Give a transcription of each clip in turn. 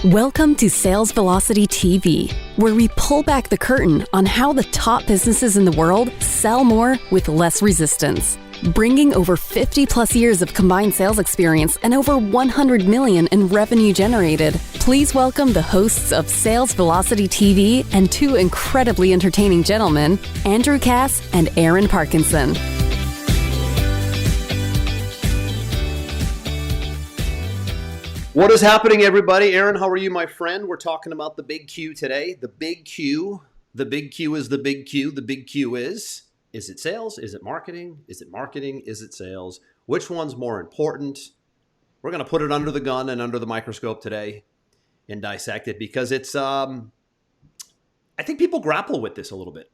Welcome to Sales Velocity TV, where we pull back the curtain on how the top businesses in the world sell more with less resistance. Bringing over 50 plus years of combined sales experience and over 100 million in revenue generated, please welcome the hosts of Sales Velocity TV and two incredibly entertaining gentlemen, Andrew Cass and Aaron Parkinson. What is happening, everybody? Aaron, how are you, my friend? We're talking about the big Q today. The big Q. The big Q is the big Q. The big Q is it sales? Is it marketing? Is it marketing? Is it sales? Which one's more important? We're going to put it under the gun and under the microscope today and dissect it because it's, I think people grapple with this a little bit.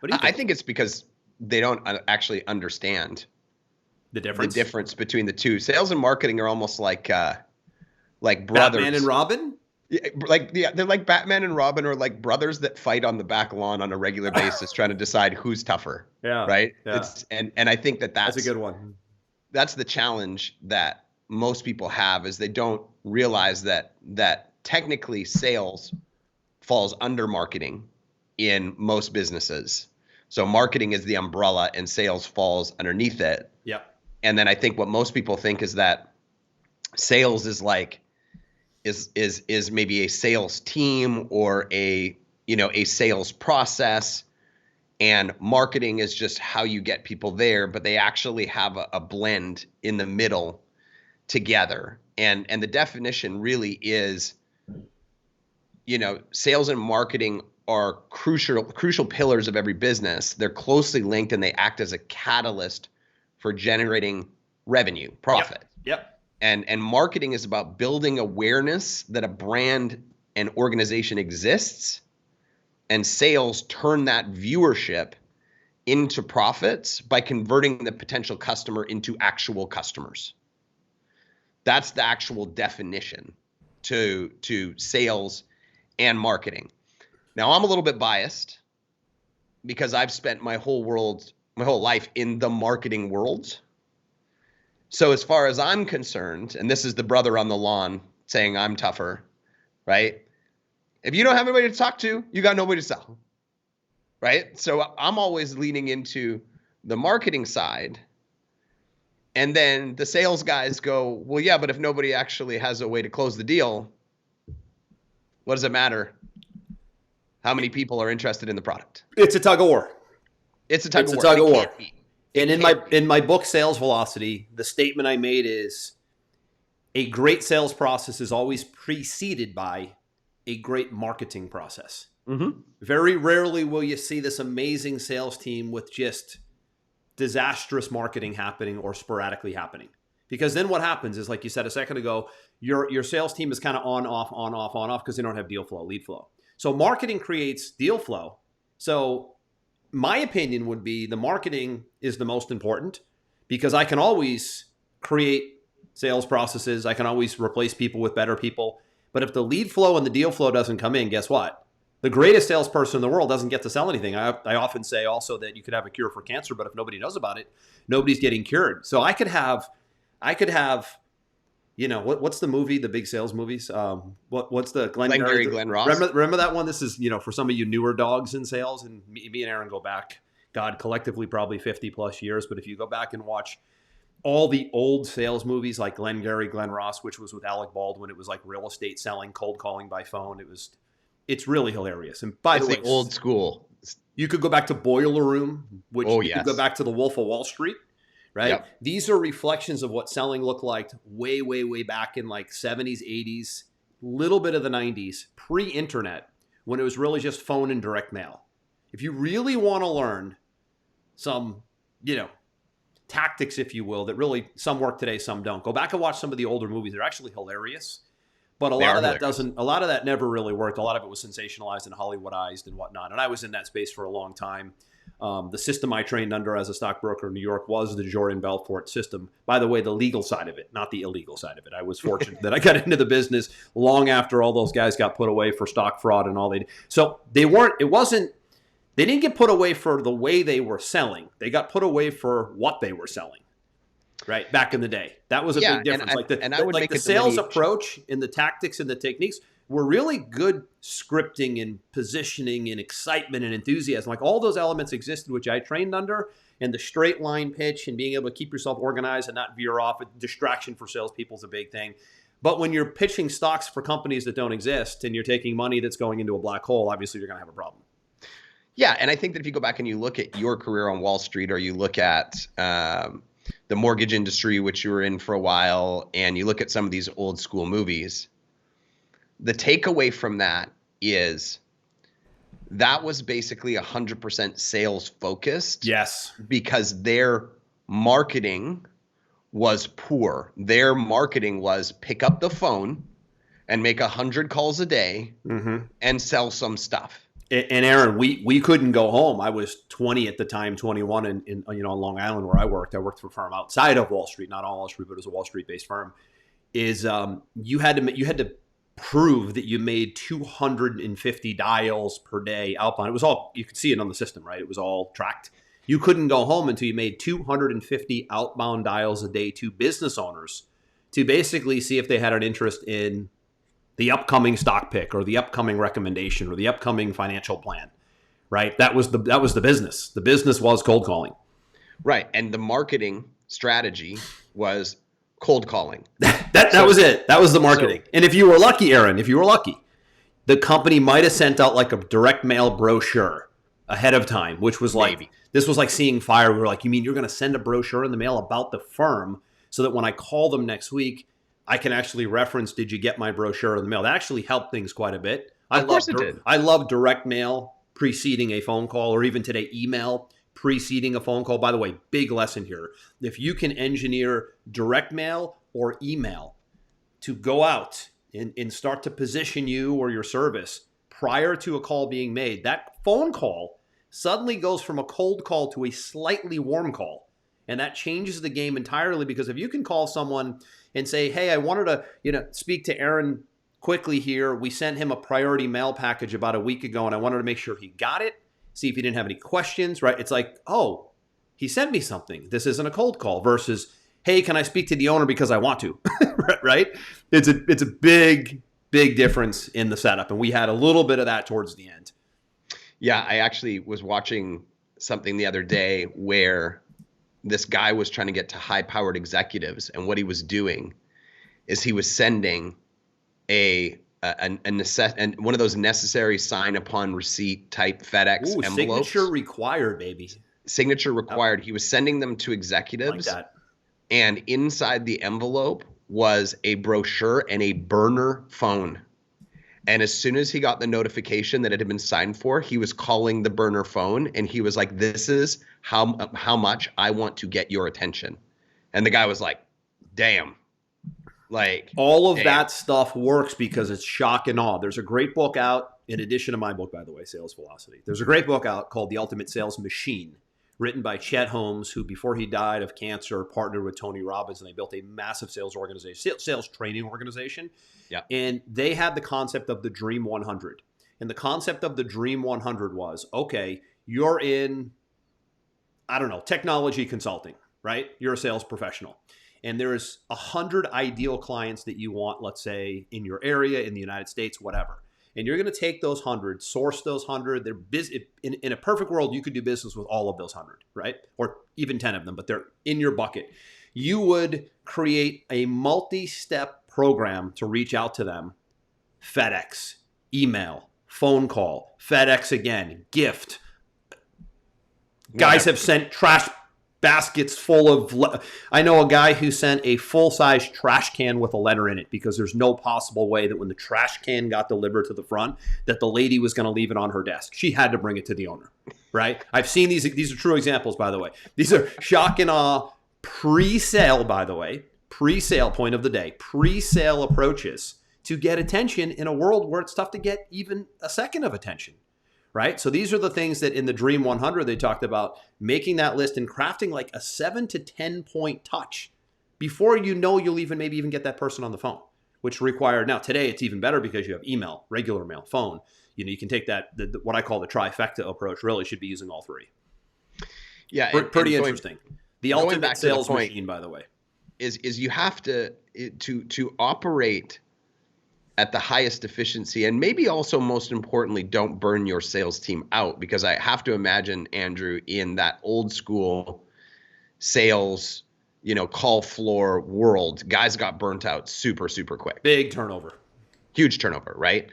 What do you think? I think it's because they don't actually understand the difference between the two. Sales and marketing are almost like brothers. Batman and Robin? They're like Batman and Robin, or like brothers that fight on the back lawn on a regular basis, trying to decide who's tougher. Yeah. Right. Yeah. And I think that's a good one. That's the challenge that most people have, is they don't realize that technically sales falls under marketing in most businesses. So marketing is the umbrella and sales falls underneath it. Yeah. And then I think what most people think is that sales is maybe a sales team or a sales process, and marketing is just how you get people there, but they actually have a blend in the middle together. And the definition really is, sales and marketing are crucial pillars of every business. They're closely linked and they act as a catalyst for generating revenue, profit. Yep. And marketing is about building awareness that a brand and organization exists, and sales turn that viewership into profits by converting the potential customer into actual customers. That's the actual definition to sales and marketing. Now, I'm a little bit biased because I've spent my whole life in the marketing world. So as far as I'm concerned, and this is the brother on the lawn saying I'm tougher, right? If you don't have anybody to talk to, you got nobody to sell, right? So I'm always leaning into the marketing side. And then the sales guys go, well, yeah, but if nobody actually has a way to close the deal, what does it matter how many people are interested in the product? It's a tug of war. It's a tug of war. And in my book, Sales Velocity, the statement I made is a great sales process is always preceded by a great marketing process. Mm-hmm. Very rarely will you see this amazing sales team with just disastrous marketing happening or sporadically happening. Because then what happens is, like you said a second ago, your sales team is kind of on, off because they don't have deal flow, lead flow. So marketing creates deal flow. So my opinion would be the marketing is the most important, because I can always create sales processes. I can always replace people with better people. But if the lead flow and the deal flow doesn't come in, guess what? The greatest salesperson in the world doesn't get to sell anything. I often say also that you could have a cure for cancer, but if nobody knows about it, nobody's getting cured. So I could have, what's the movie, the big sales movies? What's the Glengarry Glen Ross? Remember that one? This is, for some of you newer dogs in sales, and me and Aaron go back, God, collectively probably 50 plus years. But if you go back and watch all the old sales movies like Glengarry Glen Ross, which was with Alec Baldwin, it was like real estate selling, cold calling by phone. It's really hilarious. And by the way, old school. You could go back to Boiler Room, which you yes. could go back to The Wolf of Wall Street. Right? Yep. These are reflections of what selling looked like way, way, way back in like 70s, 80s, little bit of the 90s, pre-internet, when it was really just phone and direct mail. If you really want to learn some, tactics, if you will, that really some work today, some don't, go back and watch some of the older movies. They're actually hilarious. But a lot of that never really worked. A lot of it was sensationalized and Hollywoodized and whatnot. And I was in that space for a long time. The system I trained under as a stockbroker in New York was the Jordan Belfort system. By the way, the legal side of it, not the illegal side of it. I was fortunate that I got into the business long after all those guys got put away for stock fraud and all they did. So they didn't get put away for the way they were selling. They got put away for what they were selling. right? Back in the day. That was a big difference. I would make the sales approach and the tactics and the techniques were really good scripting and positioning and excitement and enthusiasm. Like all those elements existed, which I trained under, and the straight line pitch and being able to keep yourself organized and not veer off. A distraction for salespeople is a big thing. But when you're pitching stocks for companies that don't exist and you're taking money that's going into a black hole, obviously you're going to have a problem. Yeah, and I think that if you go back and you look at your career on Wall Street, or you look at the mortgage industry, which you were in for a while, and you look at some of these old school movies, the takeaway from that is that was basically 100% sales focused. Yes. Because their marketing was poor. Their marketing was pick up the phone and make 100 calls a day and sell some stuff. And Aaron, we couldn't go home. I was 20 at the time, 21 in on Long Island where I worked. I worked for a firm outside of Wall Street, not on Wall Street, but it was a Wall Street based firm. You had to prove that you made 250 dials per day outbound. It was all, you could see it on the system, right? It was all tracked. You couldn't go home until you made 250 outbound dials a day to business owners to basically see if they had an interest in the upcoming stock pick or the upcoming recommendation or the upcoming financial plan, right? That was the business. The business was cold calling. Right. And the marketing strategy was cold calling. That was it. That was the marketing. And if you were lucky, Aaron, the company might have sent out like a direct mail brochure ahead of time, which was like, maybe. This was like seeing fire. We were like, you mean you're going to send a brochure in the mail about the firm so that when I call them next week, I can actually reference, did you get my brochure in the mail? That actually helped things quite a bit. Of course it did. I love direct mail preceding a phone call, or even today, email preceding a phone call. By the way, big lesson here. If you can engineer direct mail or email to go out and start to position you or your service prior to a call being made, that phone call suddenly goes from a cold call to a slightly warm call. And that changes the game entirely, because if you can call someone and say, hey, I wanted to, speak to Aaron quickly here. We sent him a priority mail package about a week ago, and I wanted to make sure he got it, see if he didn't have any questions, right? It's like, oh, he sent me something. This isn't a cold call versus, hey, can I speak to the owner because I want to, right? It's a big, big difference in the setup. And we had a little bit of that towards the end. Yeah, I actually was watching something the other day where this guy was trying to get to high-powered executives, and what he was doing is he was sending and one of those necessary sign upon receipt type FedEx envelopes. Signature required, baby. Signature required. He was sending them to executives, like that. And inside the envelope was a brochure and a burner phone. And as soon as he got the notification that it had been signed for, he was calling the burner phone, and he was like, this is how much I want to get your attention. And the guy was like, damn. Like, all of that stuff works because it's shock and awe. There's a great book out, in addition to my book, by the way, Sales Velocity. There's a great book out called The Ultimate Sales Machine, written by Chet Holmes, who before he died of cancer partnered with Tony Robbins, and they built a massive sales organization, sales training organization. Yeah. And they had the concept of the Dream 100. And the concept of the Dream 100 was, okay, you're in, technology consulting, right? You're a sales professional. And there's 100 ideal clients that you want, let's say, in your area, in the United States, whatever. And you're going to take those 100, source those 100. They're busy. In a perfect world, you could do business with all of those 100, right? Or even 10 of them, but they're in your bucket. You would create a multi-step program to reach out to them. FedEx, email, phone call, FedEx again, gift. Guys have sent trash baskets full of, I know a guy who sent a full-size trash can with a letter in it because there's no possible way that when the trash can got delivered to the front that the lady was going to leave it on her desk. She had to bring it to the owner, right? I've seen these are true examples, by the way. These are shock and awe pre-sale, by the way, pre-sale point of the day, pre-sale approaches to get attention in a world where it's tough to get even a second of attention. Right? So these are the things that in the Dream 100, they talked about making that list and crafting like a 7 to 10 point touch before you'll maybe even get that person on the phone, which required, now today it's even better because you have email, regular mail, phone. You can take that, what I call the trifecta approach, really should be using all three. Yeah. Pretty interesting. The ultimate sales machine, by the way. is you have to operate at the highest efficiency, and maybe also most importantly, don't burn your sales team out, because I have to imagine, Andrew, in that old school sales, call floor world, guys got burnt out super, super quick. Big turnover. Huge turnover, right?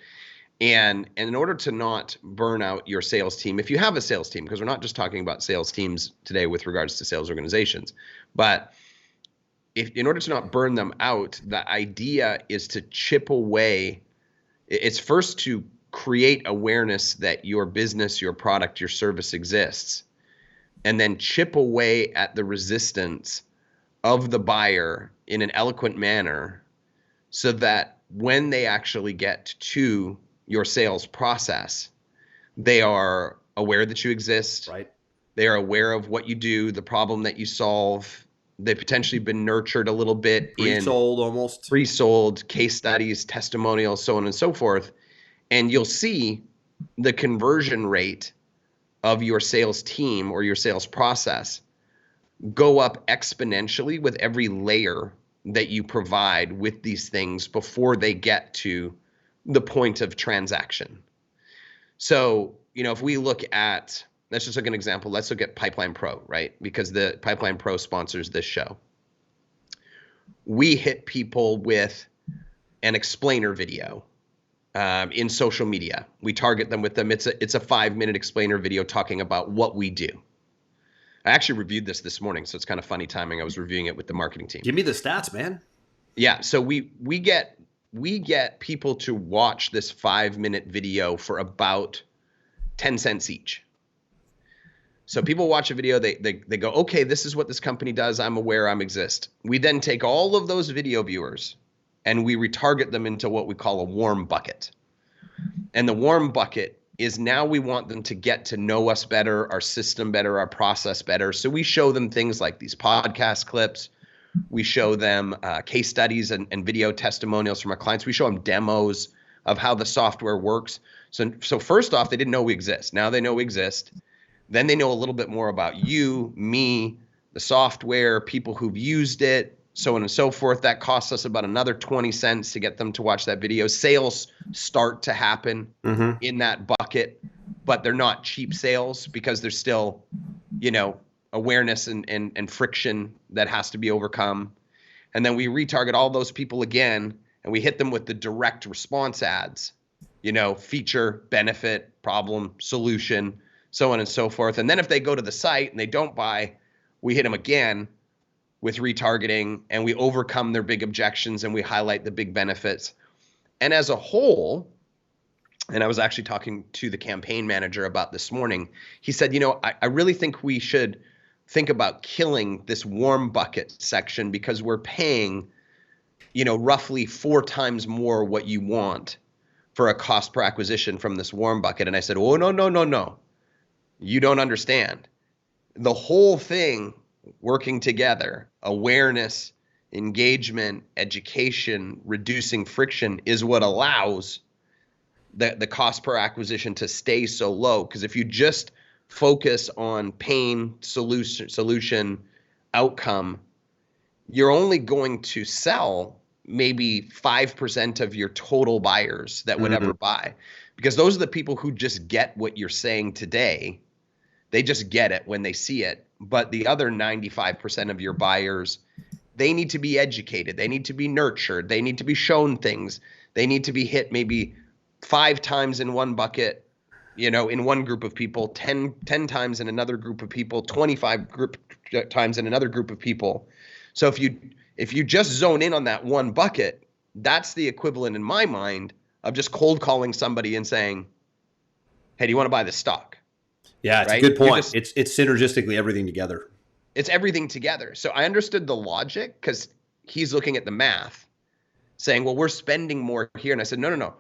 And in order to not burn out your sales team, if you have a sales team, because we're not just talking about sales teams today with regards to sales organizations, but in order to not burn them out, the idea is to chip away. It's first to create awareness that your business, your product, your service exists, and then chip away at the resistance of the buyer in an eloquent manner, so that when they actually get to your sales process, they are aware that you exist. Right. They are aware of what you do, the problem that you solve. They've potentially been nurtured a little bit pre-sold case studies, testimonials, so on and so forth. And you'll see the conversion rate of your sales team or your sales process go up exponentially with every layer that you provide with these things before they get to the point of transaction. So, if we look at, let's just look at an example. Let's look at Pipeline Pro, right? Because the Pipeline Pro sponsors this show. We hit people with an explainer video in social media. We target them with them. It's a 5-minute explainer video talking about what we do. I actually reviewed this morning, so it's kind of funny timing. I was reviewing it with the marketing team. Give me the stats, man. Yeah, so we get people to watch this 5-minute video for about 10 cents each. So people watch a video, they go, okay, this is what this company does. I'm aware, I exist. We then take all of those video viewers and we retarget them into what we call a warm bucket. And the warm bucket is, now we want them to get to know us better, our system better, our process better. So we show them things like these podcast clips. We show them case studies and video testimonials from our clients. We show them demos of how the software works. So first off, they didn't know we exist. Now they know we exist. Then they know a little bit more about you, me, the software, people who've used it, so on and so forth. That costs us about another 20 cents to get them to watch that video. Sales start to happen in that bucket, but they're not cheap sales, because there's still, awareness and friction that has to be overcome. And then we retarget all those people again, and we hit them with the direct response ads, feature, benefit, problem, solution, so on and so forth. And then if they go to the site and they don't buy, we hit them again with retargeting, and we overcome their big objections and we highlight the big benefits. And as a whole, and I was actually talking to the campaign manager about this morning, he said, I really think we should think about killing this warm bucket section, because we're paying, roughly 4 times more what you want for a cost per acquisition from this warm bucket. And I said, oh, no. You don't understand. The whole thing working together, awareness, engagement, education, reducing friction, is what allows the cost per acquisition to stay so low. Because if you just focus on pain, solution, outcome, you're only going to sell maybe 5% of your total buyers that would ever buy. Because those are the people who just get what you're saying today. They just get it when they see it. But the other 95% of your buyers, they need to be educated. They need to be nurtured. They need to be shown things. They need to be hit maybe 5 times in one bucket, in one group of people, 10 times in another group of people, 25 times in another group of people. So if you just zone in on that one bucket, that's the equivalent in my mind of just cold calling somebody and saying, hey, do you want to buy this stock? Yeah, it's a good point. It's synergistically everything together. It's everything together. So I understood the logic, because he's looking at the math saying, well, we're spending more here. And I said, no.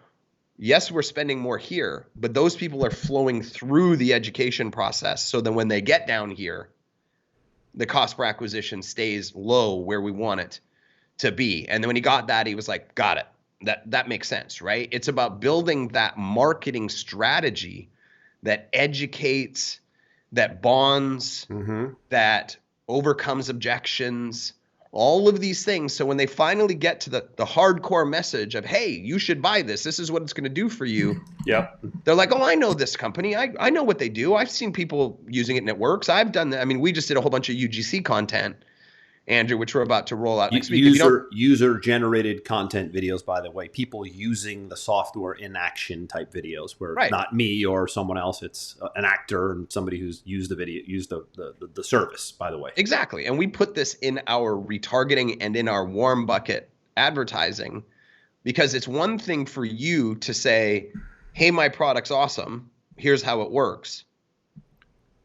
Yes, we're spending more here, but those people are flowing through the education process. So then when they get down here, the cost per acquisition stays low where we want it to be. And then when he got that, he was like, got it. That makes sense, right? It's about building that marketing strategy that educates, that bonds, that overcomes objections, all of these things. So when they finally get to the hardcore message of, hey, you should buy this, this is what it's going to do for you. Yep. They're like, oh, I know this company. I know what they do. I've seen people using it and it works. I've done that. I mean, we just did a whole bunch of UGC content, Andrew, which we're about to roll out next week. User generated content videos, by the way, people using the software in action type videos where it's not me or someone else. It's an actor and somebody who's used the video, used the service, by the way. Exactly. And we put this in our retargeting and in our warm bucket advertising, because it's one thing for you to say, hey, my product's awesome. Here's how it works.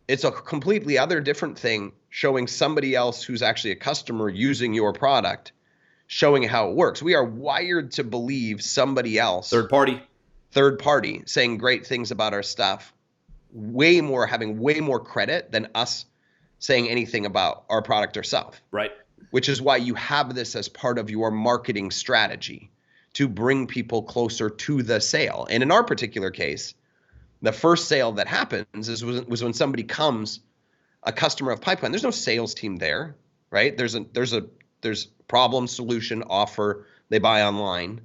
It's a completely other different thing showing somebody else who's actually a customer using your product, showing how it works. We are wired to believe somebody else, third party saying great things about our stuff, having way more credit than us saying anything about our product ourselves. Right. Which is why you have this as part of your marketing strategy to bring people closer to the sale. And in our particular case, the first sale that happens was when somebody comes, a customer of Pipeline. There's no sales team there, right? There's problem, solution, offer. They buy online.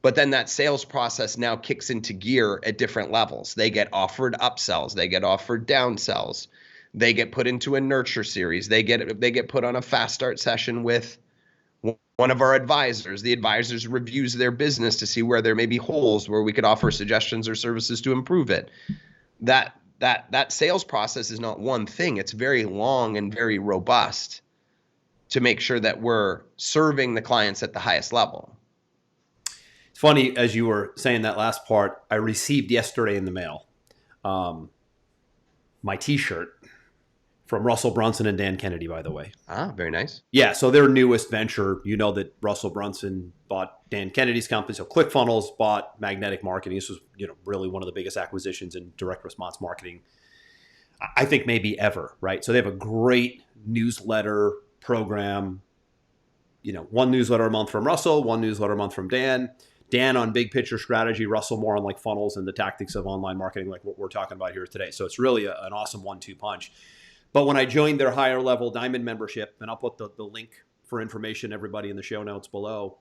But then that sales process now kicks into gear at different levels. They get offered upsells. They get offered downsells. They get put into a nurture series. They get put on a fast start session with one of our advisors. The advisors reviews their business to see where there may be holes where we could offer suggestions or services to improve it. That sales process is not one thing. It's very long and very robust to make sure that we're serving the clients at the highest level. It's funny, as you were saying that last part, I received yesterday in the mail my T-shirt from Russell Brunson and Dan Kennedy, by the way. Ah, very nice. Yeah, so their newest venture, you know that Russell Brunson bought Dan Kennedy's company. So ClickFunnels bought Magnetic Marketing. This was, really one of the biggest acquisitions in direct response marketing, I think maybe ever, right? So they have a great newsletter program, one newsletter a month from Russell, one newsletter a month from Dan. Dan on big picture strategy, Russell more on like funnels and the tactics of online marketing, like what we're talking about here today. So it's really an awesome 1-2 punch. But when I joined their higher level Diamond membership, and I'll put the link for information, everybody, in the show notes below,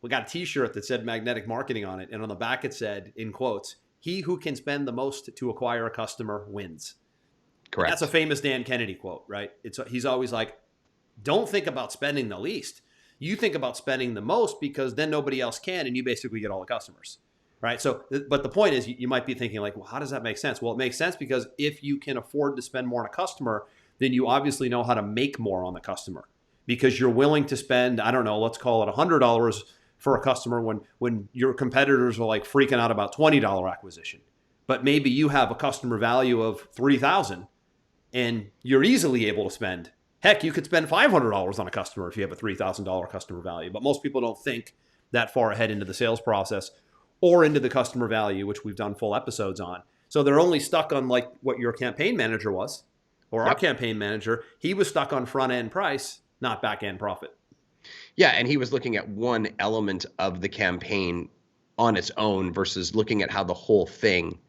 we got a T-shirt that said Magnetic Marketing on it. And on the back it said, in quotes, "He who can spend the most to acquire a customer wins." Correct. And that's a famous Dan Kennedy quote, right? He's always like, don't think about spending the least. You think about spending the most, because then nobody else can, and you basically get all the customers. Right. So, but the point is, you might be thinking like, well, how does that make sense? Well, it makes sense because if you can afford to spend more on a customer, then you obviously know how to make more on the customer, because you're willing to spend, I don't know, let's call it $100 for a customer when your competitors are like freaking out about $20 acquisition. But maybe you have a customer value of $3,000 and you're easily able to spend, heck, you could spend $500 on a customer if you have a $3,000 customer value. But most people don't think that far ahead into the sales process or into the customer value, which we've done full episodes on. So they're only stuck on like what your campaign manager was, or our campaign manager. He was stuck on front end price, not back end profit. Yeah, and he was looking at one element of the campaign on its own versus looking at how the whole thing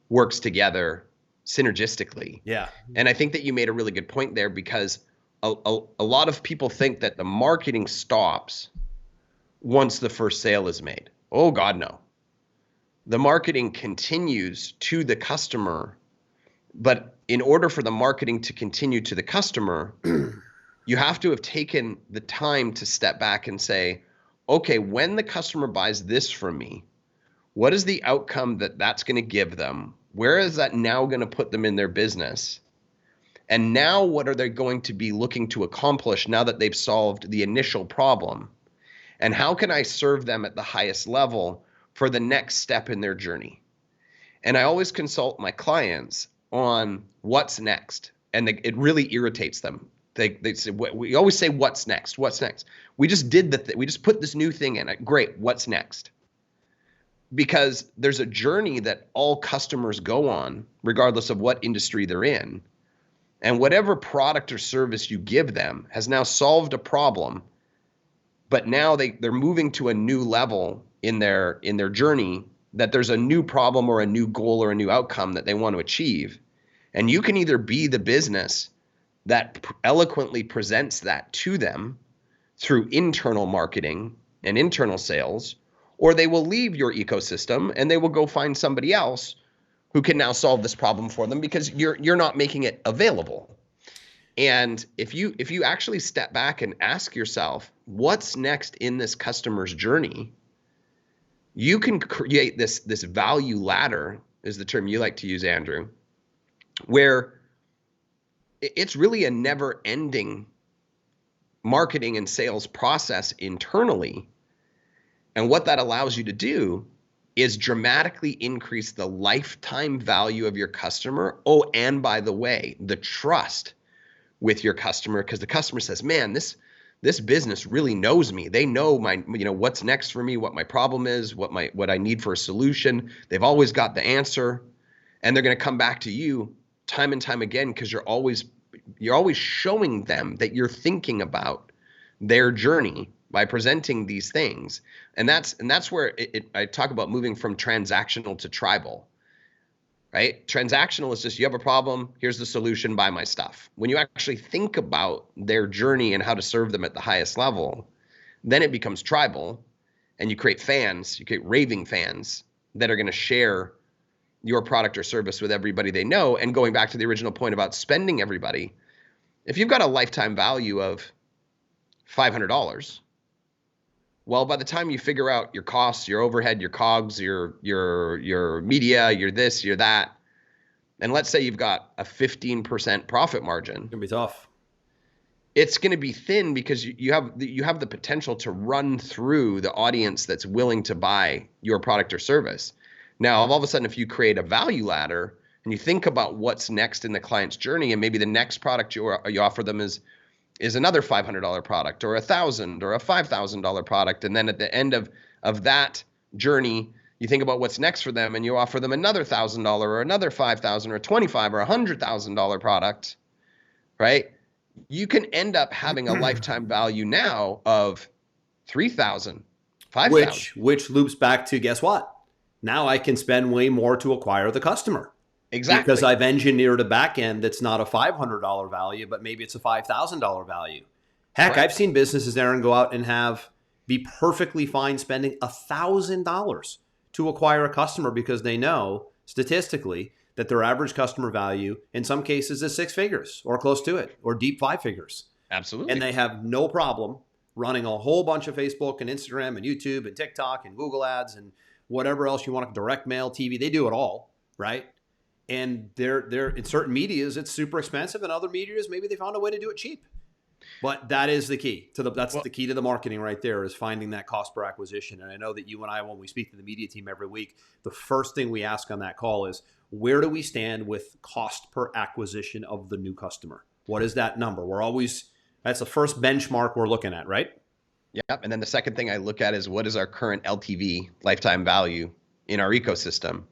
works together synergistically. Yeah. And I think that you made a really good point there, because a lot of people think that the marketing stops once the first sale is made. Oh, God, no. The marketing continues to the customer, but in order for the marketing to continue to the customer, you have to have taken the time to step back and say, okay, when the customer buys this from me, what is the outcome that that's going to give them? Where is that now going to put them in their business? And now what are they going to be looking to accomplish now that they've solved the initial problem? And how can I serve them at the highest level for the next step in their journey? And I always consult my clients on what's next. And it really irritates them. They say, we always say, what's next? What's next? We just did we just put this new thing in it. Great. What's next? Because there's a journey that all customers go on, regardless of what industry they're in. And whatever product or service you give them has now solved a problem, but now they're moving to a new level in their journey, that there's a new problem or a new goal or a new outcome that they want to achieve. And you can either be the business that eloquently presents that to them through internal marketing and internal sales, or they will leave your ecosystem and they will go find somebody else who can now solve this problem for them because you're not making it available. And if you actually step back and ask yourself, what's next in this customer's journey, you can create this value ladder, is the term you like to use, Andrew, where it's really a never-ending marketing and sales process internally. And what that allows you to do is dramatically increase the lifetime value of your customer. Oh, and by the way, the trust with your customer, because the customer says, man, this business really knows me. They know what's next for me, what my problem is, what I need for a solution. They've always got the answer, and they're going to come back to you time and time again because you're always showing them that you're thinking about their journey by presenting these things. And that's where I talk about moving from transactional to tribal, right? Transactional is just, you have a problem, here's the solution, buy my stuff. When you actually think about their journey and how to serve them at the highest level, then it becomes tribal, and you create fans, you create raving fans that are going to share your product or service with everybody they know. And going back to the original point about spending everybody, if you've got a lifetime value of $500, well, by the time you figure out your costs, your overhead, your COGS, your media, your this, your that, and let's say you've got a 15% profit margin, It's gonna be tough. It's going to be thin because you have the potential to run through the audience that's willing to buy your product or service. Now, all of a sudden, if you create a value ladder and you think about what's next in the client's journey, and maybe the next product you offer them is another $500 product, or $1,000 or a $5,000 product. And then at the end of that journey, you think about what's next for them and you offer them another $1,000 or another $5,000 or $25,000 or $100,000 product, right? You can end up having a lifetime value now of $3,000, $5,000. Which loops back to, guess what? Now I can spend way more to acquire the customer. Exactly. Because I've engineered a back end that's not a $500 value, but maybe it's a $5,000 value. Heck, Right. I've seen businesses, Aaron, go out and be perfectly fine spending $1,000 to acquire a customer because they know statistically that their average customer value in some cases is 6 figures or close to it, or deep 5 figures. Absolutely. And they have no problem running a whole bunch of Facebook and Instagram and YouTube and TikTok and Google ads and whatever else you want, direct mail, TV. They do it all, right? And they're in certain medias, it's super expensive, and other medias, maybe they found a way to do it cheap. But that is the key the key to the marketing right there, is finding that cost per acquisition. And I know that you and I, when we speak to the media team every week, the first thing we ask on that call is, where do we stand with cost per acquisition of the new customer? What is that number? That's the first benchmark we're looking at, right? Yep. And then the second thing I look at is, what is our current LTV, lifetime value, in our ecosystem,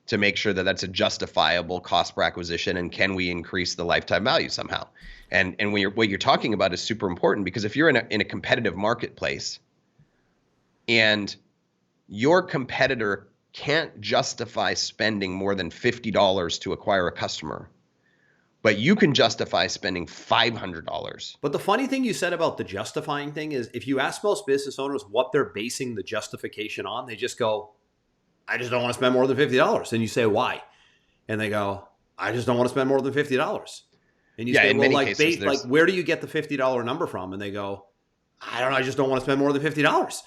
to make sure that that's a justifiable cost per acquisition, and can we increase the lifetime value somehow? And what you're talking about is super important, because if you're in a competitive marketplace and your competitor can't justify spending more than $50 to acquire a customer, but you can justify spending $500. But the funny thing you said about the justifying thing is, if you ask most business owners what they're basing the justification on, they just go, I just don't want to spend more than $50. And you say, why? And they go, I just don't want to spend more than $50. And you say, well, like, where do you get the $50 number from? And they go, I don't know, I just don't want to spend more than $50.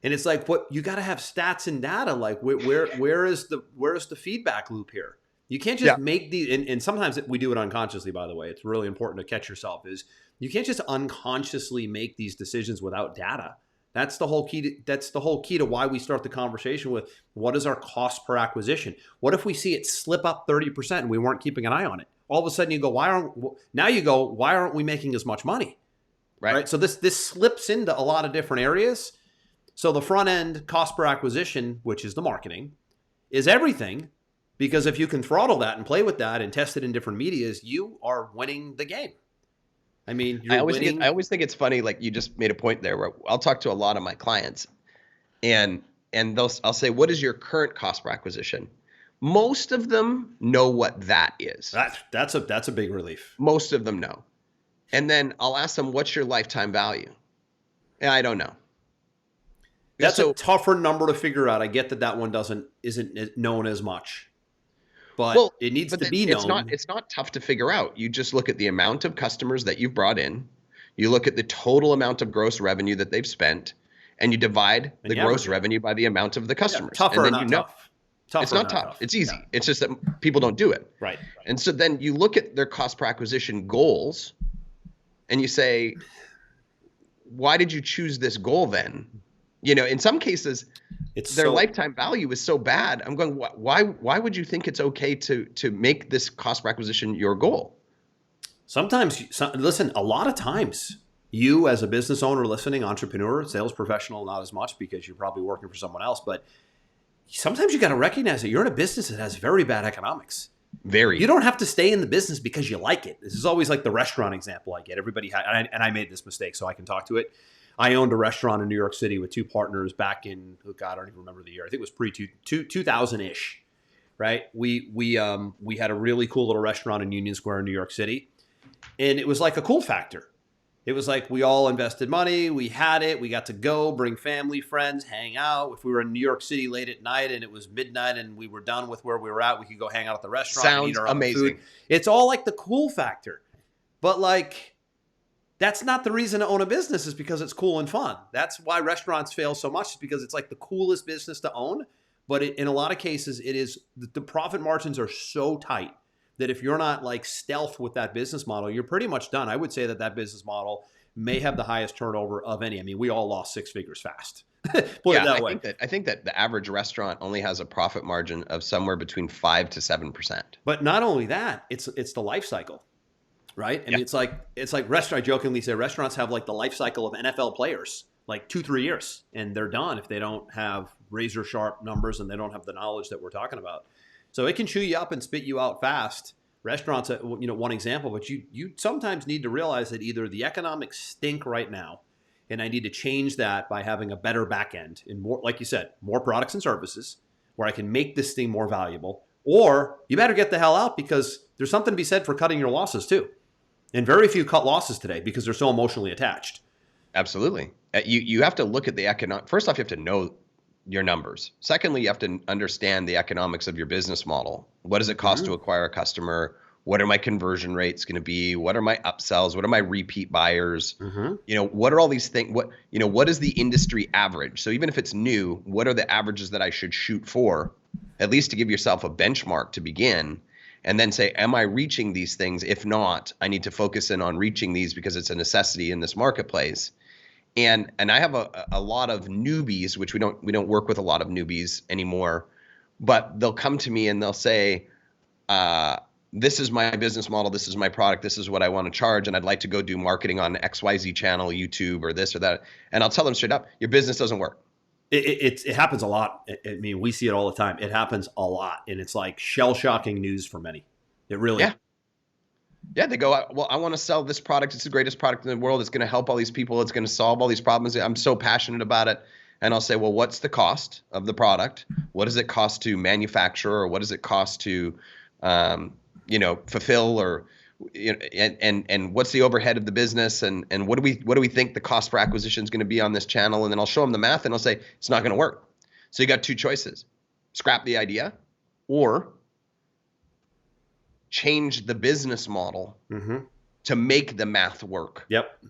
And it's like, what, you got to have stats and data. Like, where is the feedback loop here? You can't just make these, and sometimes we do it unconsciously, by the way. It's really important to catch yourself, is you can't just unconsciously make these decisions without data. That's the whole key to why we start the conversation with, what is our cost per acquisition? What if we see it slip up 30% and we weren't keeping an eye on it? All of a sudden you go, why aren't we making as much money? Right? So this slips into a lot of different areas. So the front end cost per acquisition, which is the marketing, is everything, because if you can throttle that and play with that and test it in different medias, you are winning the game. I mean, I always think it's funny. Like, you just made a point there where I'll talk to a lot of my clients, and I'll say, what is your current cost per acquisition? Most of them know what that is. That's a big relief. Most of them know. And then I'll ask them, what's your lifetime value? And I don't know. That's a tougher number to figure out. I get that one isn't known as much, but it needs to be known. It's not tough to figure out. You just look at the amount of customers that you've brought in. You look at the total amount of gross revenue that they've spent, and you divide the gross revenue by the amount of the customers. Yeah, tougher, and then tough. It's not tough. It's easy. Yeah. It's just that people don't do it. Right. And so then you look at their cost per acquisition goals, and you say, why did you choose this goal then? In some cases, their lifetime value is so bad. I'm going, why would you think it's okay to make this cost per acquisition your goal? Listen, a lot of times you as a business owner listening, entrepreneur, sales professional, not as much because you're probably working for someone else, but sometimes you got to recognize that you're in a business that has very bad economics. Very. You don't have to stay in the business because you like it. This is always like the restaurant example I get. And I made this mistake, so I can talk to it. I owned a restaurant in New York City with two partners back in, I don't even remember the year. I think it was pre-2000-ish, right? We had a really cool little restaurant in Union Square in New York City, and it was like a cool factor. It was like we all invested money. We had it. We got to go, bring family, friends, hang out. If we were in New York City late at night and it was midnight and we were done with where we were at, we could go hang out at the restaurant. Sounds and eat our amazing. Own food. It's all like the cool factor. But like, that's not the reason to own a business, is because it's cool and fun. That's why restaurants fail so much, is because it's like the coolest business to own. But in a lot of cases, it is the profit margins are so tight that if you're not like stealth with that business model, you're pretty much done. I would say that business model may have the highest turnover of any. I mean, we all lost six figures fast. Put it that way. I think that the average restaurant only has a profit margin of somewhere between 5 to 7%. But not only that, it's the life cycle, right? I mean, it's like restaurant. I jokingly say restaurants have like the life cycle of NFL players, like 2-3 years, and they're done if they don't have razor sharp numbers and they don't have the knowledge that we're talking about. So it can chew you up and spit you out fast. Restaurants, one example, but you sometimes need to realize that either the economics stink right now, and I need to change that by having a better back end and more, like you said, more products and services where I can make this thing more valuable, or you better get the hell out, because there's something to be said for cutting your losses too. And very few cut losses today because they're so emotionally attached. Absolutely. You have to look at the economic. First off, you have to know your numbers. Secondly, you have to understand the economics of your business model. What does it cost to acquire a customer? What are my conversion rates going to be? What are my upsells? What are my repeat buyers? What are all these things? What is the industry average? So even if it's new, what are the averages that I should shoot for? At least to give yourself a benchmark to begin, and then say, am I reaching these things? If not, I need to focus in on reaching these because it's a necessity in this marketplace. And I have a lot of newbies, which we don't work with a lot of newbies anymore, but they'll come to me and they'll say, this is my business model, this is my product, this is what I want to charge, and I'd like to go do marketing on XYZ channel, YouTube, or this or that. And I'll tell them straight up, your business doesn't work. It happens a lot. I mean, we see it all the time. It happens a lot, and it's like shell-shocking news for many. It really is. Yeah, they go, well, I want to sell this product. It's the greatest product in the world. It's going to help all these people. It's going to solve all these problems. I'm so passionate about it. And I'll say, well, what's the cost of the product? What does it cost to manufacture, or what does it cost to, fulfill, or, and what's the overhead of the business? And what do we think the cost per acquisition is going to be on this channel? And then I'll show them the math and I'll say, it's not going to work. So you got two choices: scrap the idea, or change the business model to make the math work. Yep.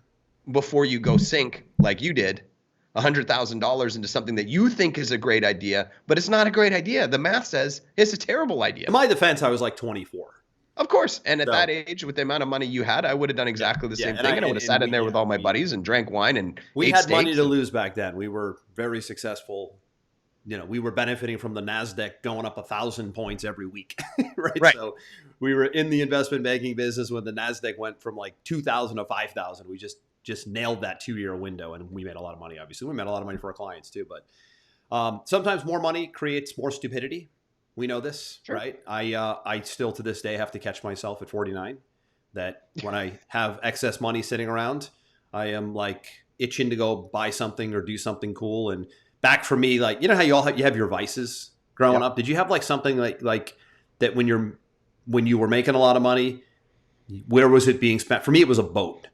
Before you go sink, like you did, $100,000 into something that you think is a great idea, but it's not a great idea. The math says it's a terrible idea. In my defense, I was like 24. Of course. And at that age, with the amount of money you had, I would have done exactly the same thing. And I would have sat in there with all my buddies and drank wine and we had money to lose back then. We were very successful. We were benefiting from the NASDAQ going up 1,000 points every week, right? So we were in the investment banking business when the NASDAQ went from like 2,000 to 5,000. We just nailed that 2-year window, and we made a lot of money. Obviously, we made a lot of money for our clients too. But sometimes more money creates more stupidity. We know this, right? I still to this day have to catch myself at 49 that when I have excess money sitting around, I am like itching to go buy something or do something cool. And back for me, like, how you have your vices growing up? Did you have like something like that when you were making a lot of money? Where was it being spent? For me, it was a boat,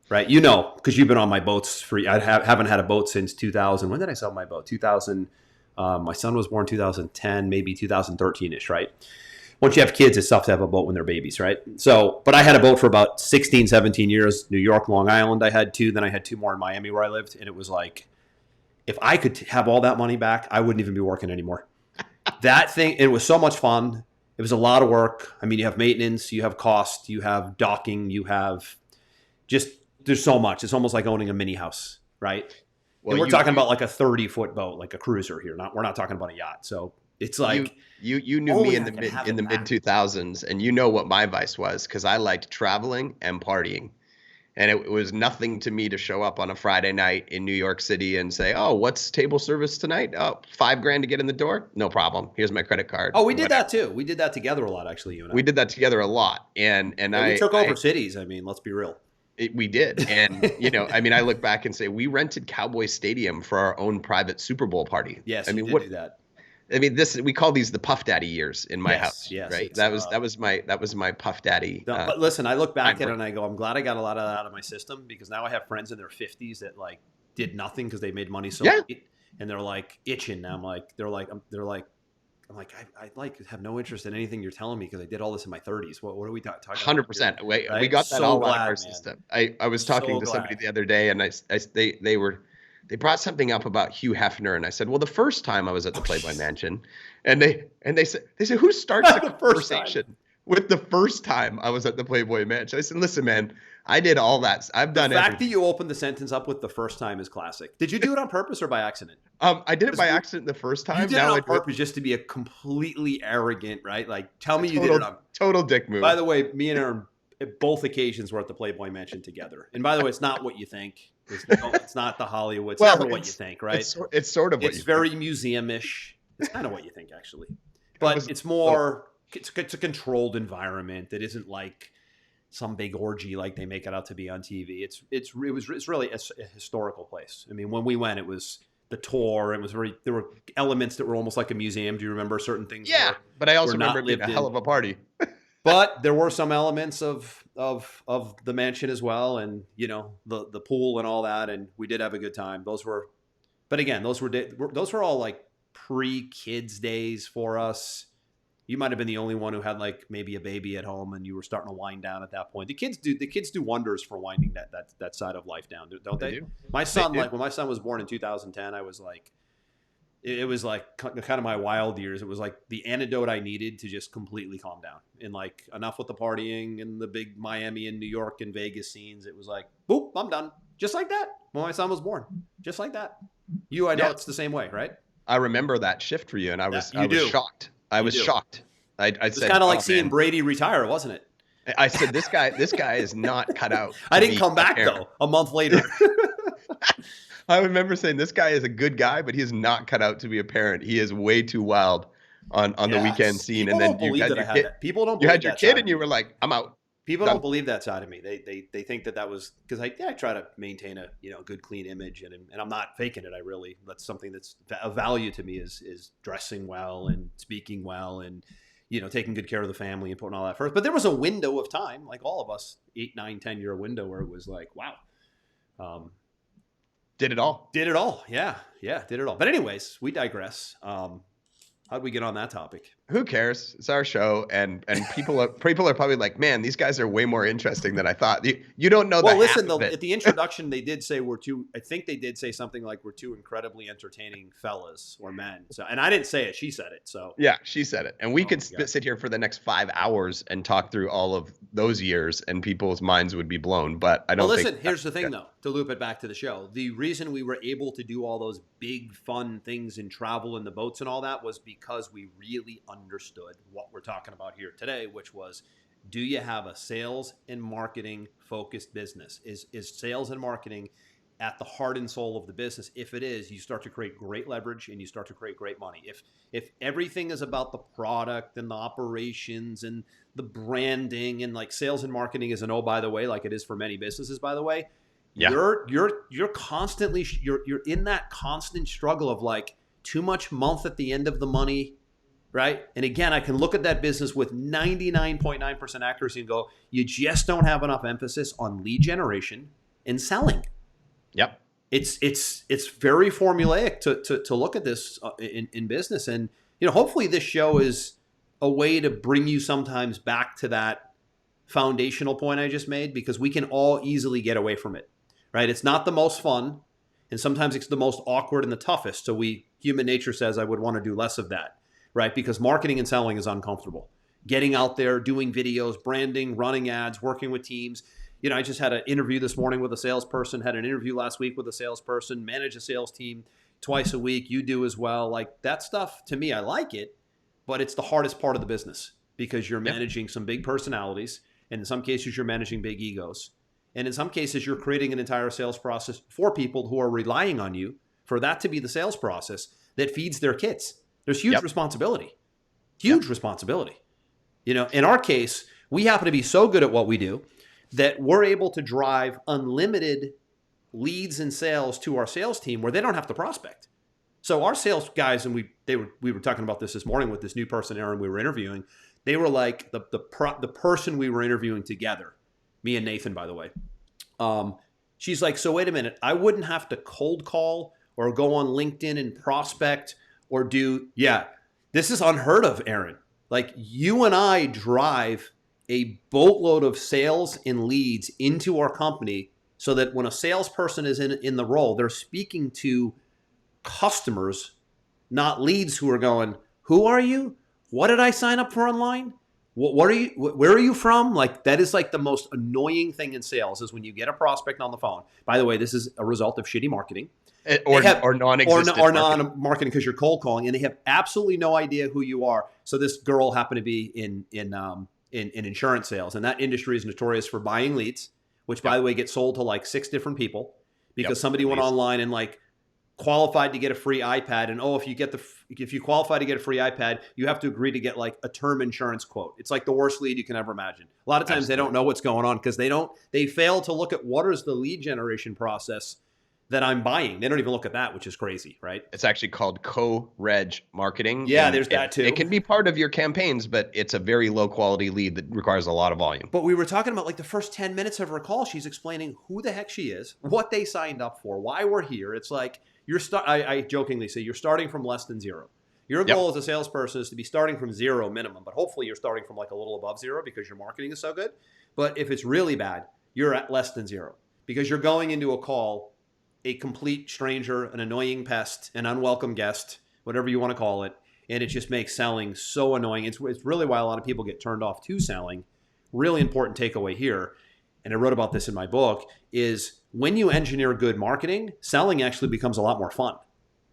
right? You know, because you've been on my boats haven't had a boat since 2000. When did I sell my boat? 2000. My son was born 2010, maybe 2013-ish, right? Once you have kids, it's tough to have a boat when they're babies, right? So, but I had a boat for about 16, 17 years. New York, Long Island, I had 2. Then I had 2 more in Miami where I lived. And it was like, if I could have all that money back, I wouldn't even be working anymore. That thing, it was so much fun. It was a lot of work. I mean, you have maintenance, you have cost, you have docking, you have there's so much. It's almost like owning a mini house, right? Well, and we're talking about like a 30-foot boat, like a cruiser here. We're not talking about a yacht. So it's like you knew me in the mid 2000s, and you know what my vice was, because I liked traveling and partying. And it was nothing to me to show up on a Friday night in New York City and say, "Oh, what's table service tonight? Oh, $5,000 to get in the door? No problem. Here's my credit card." Oh, we did that too. We did that together a lot, actually. You and I. We did that together a lot, and we took over cities. I mean, let's be real. We did, and I mean, I look back and say we rented Cowboy Stadium for our own private Super Bowl party. Yes, I mean, we did do that. I mean, we call these the Puff Daddy years in my house. Yes, right. That was my Puff Daddy. But listen, I look back at it and I go, I'm glad I got a lot of that out of my system, because now I have friends in their 50s that like did nothing because they made money so late, and they're like itching now. I'm like, I like have no interest in anything you're telling me because I did all this in my 30s. What are we talking about? 100%. We got that all out of our system. I was talking to somebody the other day, and they brought something up about Hugh Hefner, and I said, well, the first time I was at the Playboy Mansion, and they said, who starts the conversation with the first time I was at the Playboy Mansion? I said, listen, man, I did all that. I've done everything. The fact that you opened the sentence up with the first time is classic. Did you do it on purpose or by accident? I did it by accident the first time. You did it on purpose just to be a completely arretant, right? Like, tell me you did it on total dick move. By the way, me and Aaron, at both occasions, were at the Playboy Mansion together. And by the way, it's not what you think. It's not the Hollywood. It's never what you think, right? It's sort of what it's very museum-ish. It's kind of what you think, actually. But it's more, it's a controlled environment that isn't like some big orgy like they make it out to be on TV. It's really a historical place. I mean, when we went, it was the tour. It was there were elements that were almost like a museum. Do you remember certain things? Yeah, but I also remember it being a hell of a party. But there were some elements of the mansion as well, and the pool and all that, and we did have a good time. Those were all like pre-kids days for us. You might have been the only one who had like maybe a baby at home, and you were starting to wind down at that point. The kids do wonders for winding that side of life down, don't they? Do. My son, like when my son was born in 2010, I was like. It was like kind of my wild years. It was like the antidote I needed to just completely calm down, and like enough with the partying and the big Miami and New York and Vegas scenes. It was like, boop, I'm done. Just like that. When my son was born, just like that. I know it's the same way, right? I remember that shift for you, and I was shocked. I was shocked. I said, it's kind of like seeing Brady retire, wasn't it? I said, this guy is not cut out. I didn't come back though. A month later. I remember saying this guy is a good guy, but he is not cut out to be a parent. He is way too wild on the weekend scene. People and then you had your kid. People don't. You had your kid, and you were like, "I'm out." People don't believe that side of me. They think that was because I try to maintain a good clean image, and I'm not faking it. That's something that's a value to me is dressing well and speaking well and taking good care of the family and putting all that first. But there was a window of time, like all of us, 8, 9, 10-year window where it was like, wow. Did it all. Yeah, did it all. But anyways, we digress. How'd we get on that topic? Who cares? It's our show, and people are probably like, man, these guys are way more interesting than I thought. You don't know. Well, listen, at the introduction, they did say I think they did say something like we're two incredibly entertaining fellas or men. So, and I didn't say it; she said it. So yeah, she said it, and we could sit here for the next 5 hours and talk through all of those years, and people's minds would be blown. But I don't. Well, listen. Here's the thing, though. To loop it back to the show, the reason we were able to do all those big fun things in travel and the boats and all that was because we really understood what we're talking about here today, which was, do you have a sales and marketing focused business? Is sales and marketing at the heart and soul of the business? If it is, you start to create great leverage and you start to create great money. If everything is about the product and the operations and the branding and like sales and marketing is an, oh, by the way, like it is for many businesses, by the way, yeah. You're constantly you're in that constant struggle of like too much month at the end of the money right? And again, I can look at that business with 99.9% accuracy and go, you just don't have enough emphasis on lead generation and selling. Yep. It's very formulaic to look at this in business. And, hopefully this show is a way to bring you sometimes back to that foundational point I just made, because we can all easily get away from it, right? It's not the most fun, and sometimes it's the most awkward and the toughest. So human nature says I would want to do less of that, right? Because marketing and selling is uncomfortable. Getting out there, doing videos, branding, running ads, working with teams. I just had an interview this morning with a salesperson, had an interview last week with a salesperson, manage a sales team twice a week. You do as well. Like that stuff, to me, I like it, but it's the hardest part of the business because you're managing some big personalities. And in some cases, you're managing big egos. And in some cases, you're creating an entire sales process for people who are relying on you for that to be the sales process that feeds their kids. There's huge responsibility, responsibility. In our case, we happen to be so good at what we do that we're able to drive unlimited leads and sales to our sales team where they don't have to prospect. So our sales guys, and we were talking about this morning with this new person, Aaron, we were interviewing. They were like the person we were interviewing together, me and Nathan, by the way. She's like, so wait a minute, I wouldn't have to cold call or go on LinkedIn and prospect or this is unheard of, Aaron. Like you and I drive a boatload of sales and leads into our company so that when a salesperson is in the role, they're speaking to customers, not leads who are going, who are you? What did I sign up for online? What are you? Where are you from? Like that is like the most annoying thing in sales is when you get a prospect on the phone. By the way, this is a result of shitty marketing. Or non-existent or non-marketing because you're cold calling and they have absolutely no idea who you are. So this girl happened to be in insurance sales, and that industry is notorious for buying leads, which by the way gets sold to like 6 different people because somebody went online and like qualified to get a free iPad, and if you qualify to get a free iPad, you have to agree to get like a term insurance quote. It's like the worst lead you can ever imagine. A lot of times they don't know what's going on because they fail to look at what is the lead generation process that I'm buying. They don't even look at that, which is crazy, right? It's actually called co-reg marketing. Yeah, there's that too. It can be part of your campaigns, but it's a very low quality lead that requires a lot of volume. But we were talking about like the first 10 minutes of her call, she's explaining who the heck she is, what they signed up for, why we're here. It's like I jokingly say you're starting from less than zero. Your goal as a salesperson is to be starting from zero minimum, but hopefully you're starting from like a little above zero because your marketing is so good. But if it's really bad, you're at less than zero because you're going into a call a complete stranger, an annoying pest, an unwelcome guest, whatever you want to call it, and it just makes selling so annoying. It's really why a lot of people get turned off to selling. Really important takeaway here, and I wrote about this in my book, is when you engineer good marketing, selling actually becomes a lot more fun.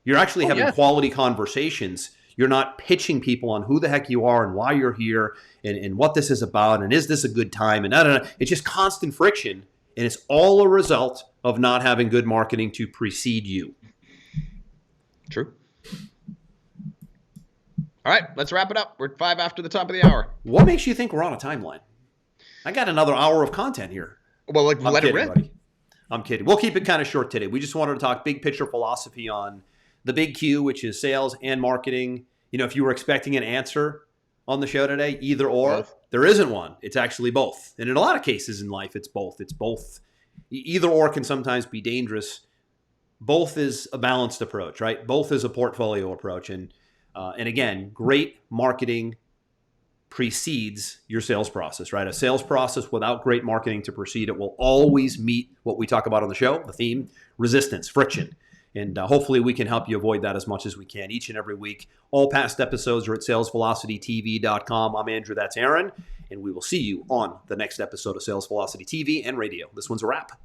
You're actually having quality conversations. You're not pitching people on who the heck you are and why you're here and what this is about and is this a good time and It's just constant friction, and it's all a result of not having good marketing to precede you. True. All right, let's wrap it up. We're 5 after the top of the hour. What makes you think we're on a timeline? I got another hour of content here. Well, let it rip. Buddy. I'm kidding. We'll keep it kind of short today. We just wanted to talk big picture philosophy on the big Q, which is sales and marketing. If you were expecting an answer on the show today, either or, both. There isn't one. It's actually both. And in a lot of cases in life, it's both. It's both. Either or can sometimes be dangerous. Both is a balanced approach, right? Both is a portfolio approach. And again, great marketing precedes your sales process, right? A sales process without great marketing to precede it will always meet what we talk about on the show, the theme, resistance, friction. And hopefully we can help you avoid that as much as we can each and every week. All past episodes are at salesvelocitytv.com. I'm Andrew, that's Aaron, and we will see you on the next episode of Sales Velocity TV and Radio. This one's a wrap.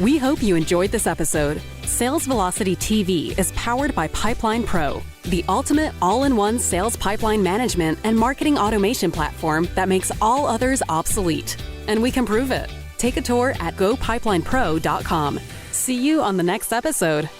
We hope you enjoyed this episode. Sales Velocity TV is powered by Pipeline Pro, the ultimate all-in-one sales pipeline management and marketing automation platform that makes all others obsolete. And we can prove it. Take a tour at gopipelinepro.com. See you on the next episode.